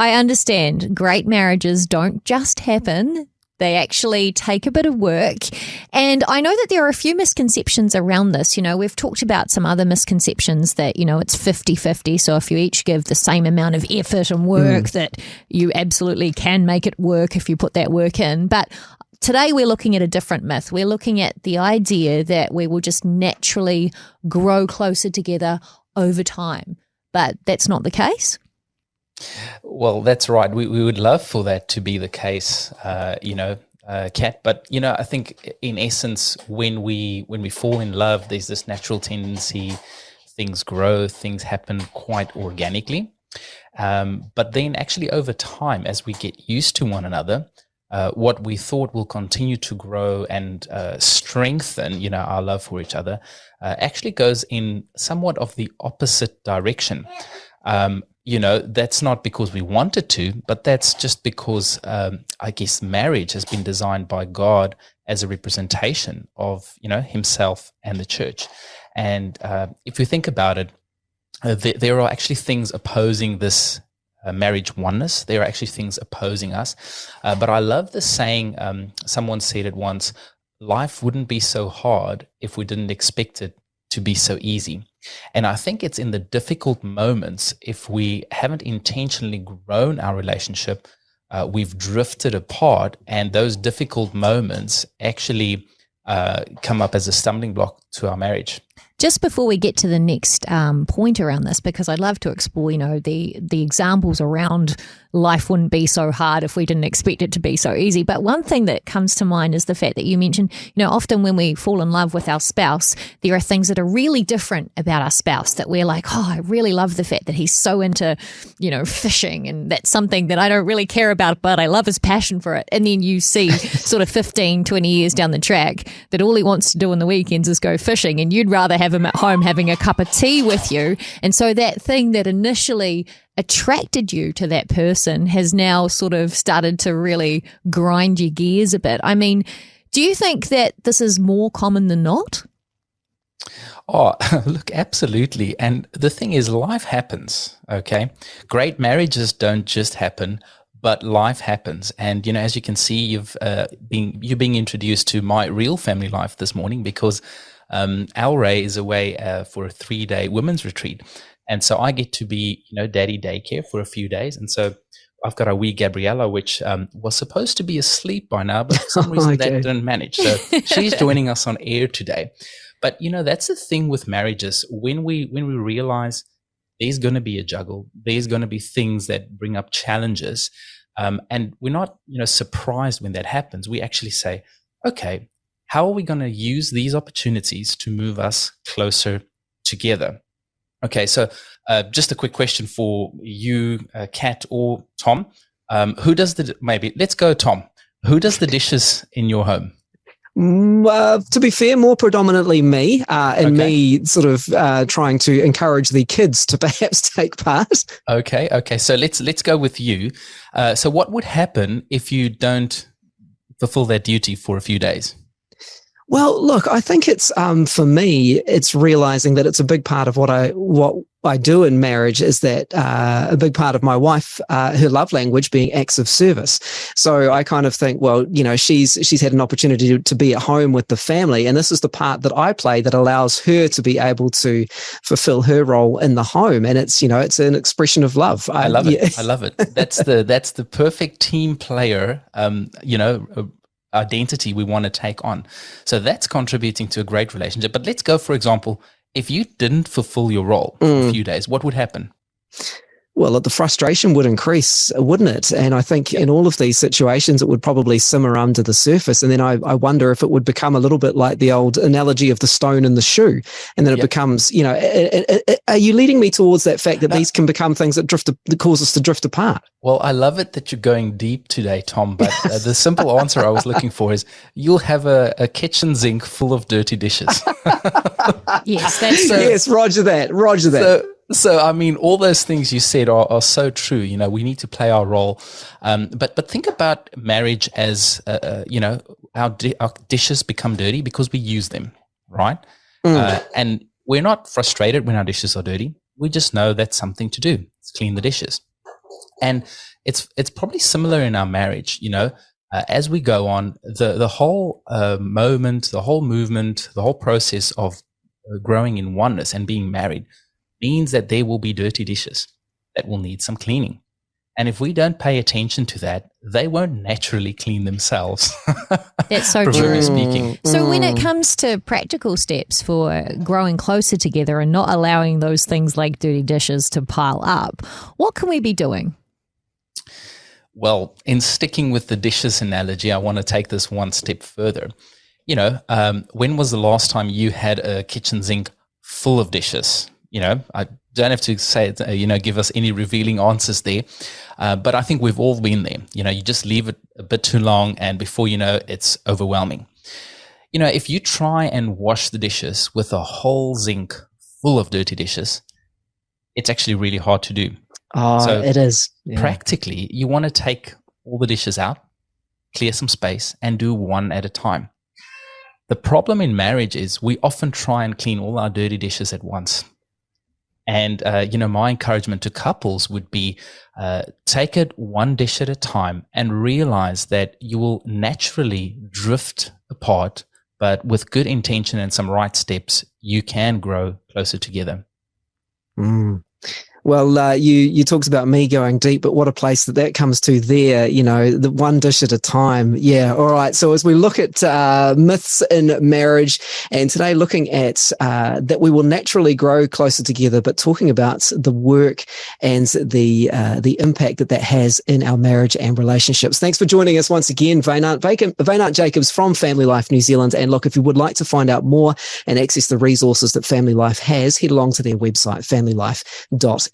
I understand great marriages don't just happen. They actually take a bit of work. And I know that there are a few misconceptions around this. You know, we've talked about some other misconceptions that, you know, it's 50-50. So if you each give the same amount of effort and work, that you absolutely can make it work if you put that work in. But today we're looking at a different myth. We're looking at the idea that we will just naturally grow closer together over time. But that's not the case. Well, that's right. We would love for that to be the case, Kat. But, you know, I think in essence, when we fall in love, there's this natural tendency, things grow, things happen quite organically. But then actually over time, as we get used to one another, what we thought will continue to grow and strengthen, you know, our love for each other, actually goes in somewhat of the opposite direction. You know, that's not because we wanted to, but that's just because I guess marriage has been designed by God as a representation of, you know, himself and the church. And if you think about it, there are actually things opposing this marriage oneness. There are actually things opposing us. But I love the saying, someone said it once, life wouldn't be so hard if we didn't expect it to be so easy. And I think it's in the difficult moments, if we haven't intentionally grown our relationship, we've drifted apart, and those difficult moments actually come up as a stumbling block to our marriage. Just before we get to the next point around this, because I'd love to explore, you know, the examples around life wouldn't be so hard if we didn't expect it to be so easy. But one thing that comes to mind is the fact that you mentioned, you know, often when we fall in love with our spouse, there are things that are really different about our spouse that we're like, oh, I really love the fact that he's so into, you know, fishing, and that's something that I don't really care about, but I love his passion for it. And then you see sort of 15, 20 years down the track that all he wants to do on the weekends is go fishing, and you'd rather have him at home having a cup of tea with you. And so that thing that initially attracted you to that person has now sort of started to really grind your gears a bit. I mean, do you think that this is more common than not? Oh, look, absolutely. And the thing is, life happens, okay? Great marriages don't just happen, but life happens. And, you know, as you can see, you're being introduced to my real family life this morning, because Ray is away for a 3-day women's retreat. And so I get to be, you know, daddy daycare for a few days. And so I've got a wee Gabriella, which was supposed to be asleep by now, but for some reason that didn't manage. So she's joining us on air today. But, you know, that's the thing with marriages. When we realize there's going to be a juggle, there's going to be things that bring up challenges, and we're not, you know, surprised when that happens. We actually say, okay, how are we going to use these opportunities to move us closer together? Okay, so just a quick question for you, Kat or Tom. Let's go, Tom. Who does the dishes in your home? To be fair, more predominantly me, and me sort of trying to encourage the kids to perhaps take part. Okay. So let's go with you. So what would happen if you don't fulfill that duty for a few days? Well, look, I think it's for me, it's realizing that it's a big part of what I do in marriage is that a big part of my wife, her love language being acts of service. So I kind of think, well, you know, she's had an opportunity to be at home with the family, and this is the part that I play that allows her to be able to fulfill her role in the home. And it's, you know, it's an expression of love. I love it. I love it. That's the perfect team player, identity we want to take on. So that's contributing to a great relationship. But let's go, for example, if you didn't fulfill your role for a few days, what would happen? Well, the frustration would increase, wouldn't it? And I think in all of these situations, it would probably simmer under the surface. And then I wonder if it would become a little bit like the old analogy of the stone and the shoe. And then it becomes, you know, are you leading me towards that fact that these can become things that cause us to drift apart? Well, I love it that you're going deep today, Tom. But the simple answer I was looking for is you'll have a kitchen sink full of dirty dishes. Yes, Roger that. So, I mean, all those things you said are so true. You know, we need to play our role. But think about marriage as, you know, our dishes become dirty because we use them, right? And we're not frustrated when our dishes are dirty. We just know that's something to do. It's clean the dishes. And it's probably similar in our marriage, you know. As we go on, the whole moment, the whole movement, the whole process of growing in oneness and being married means that there will be dirty dishes that will need some cleaning. And if we don't pay attention to that, they won't naturally clean themselves. That's so true. Speaking. So when it comes to practical steps for growing closer together and not allowing those things like dirty dishes to pile up, what can we be doing? Well, in sticking with the dishes analogy, I want to take this one step further. You know, when was the last time you had a kitchen sink full of dishes? You know, I don't have to say, give us any revealing answers there. But I think we've all been there. You know, you just leave it a bit too long and before you know, it's overwhelming. You know, if you try and wash the dishes with a whole sink full of dirty dishes, it's actually really hard to do. Oh, so it is. Yeah. Practically, you want to take all the dishes out, clear some space, and do one at a time. The problem in marriage is we often try and clean all our dirty dishes at once. And, my encouragement to couples would be take it one dish at a time and realize that you will naturally drift apart, but with good intention and some right steps, you can grow closer together. Well, you talked about me going deep, but what a place that comes to there, you know, the one dish at a time. Yeah. All right. So as we look at myths in marriage, and today looking at that we will naturally grow closer together, but talking about the work and the impact that has in our marriage and relationships. Thanks for joining us once again, Vaynant Jacobs from Family Life New Zealand. And look, if you would like to find out more and access the resources that Family Life has, head along to their website, familylife.nz.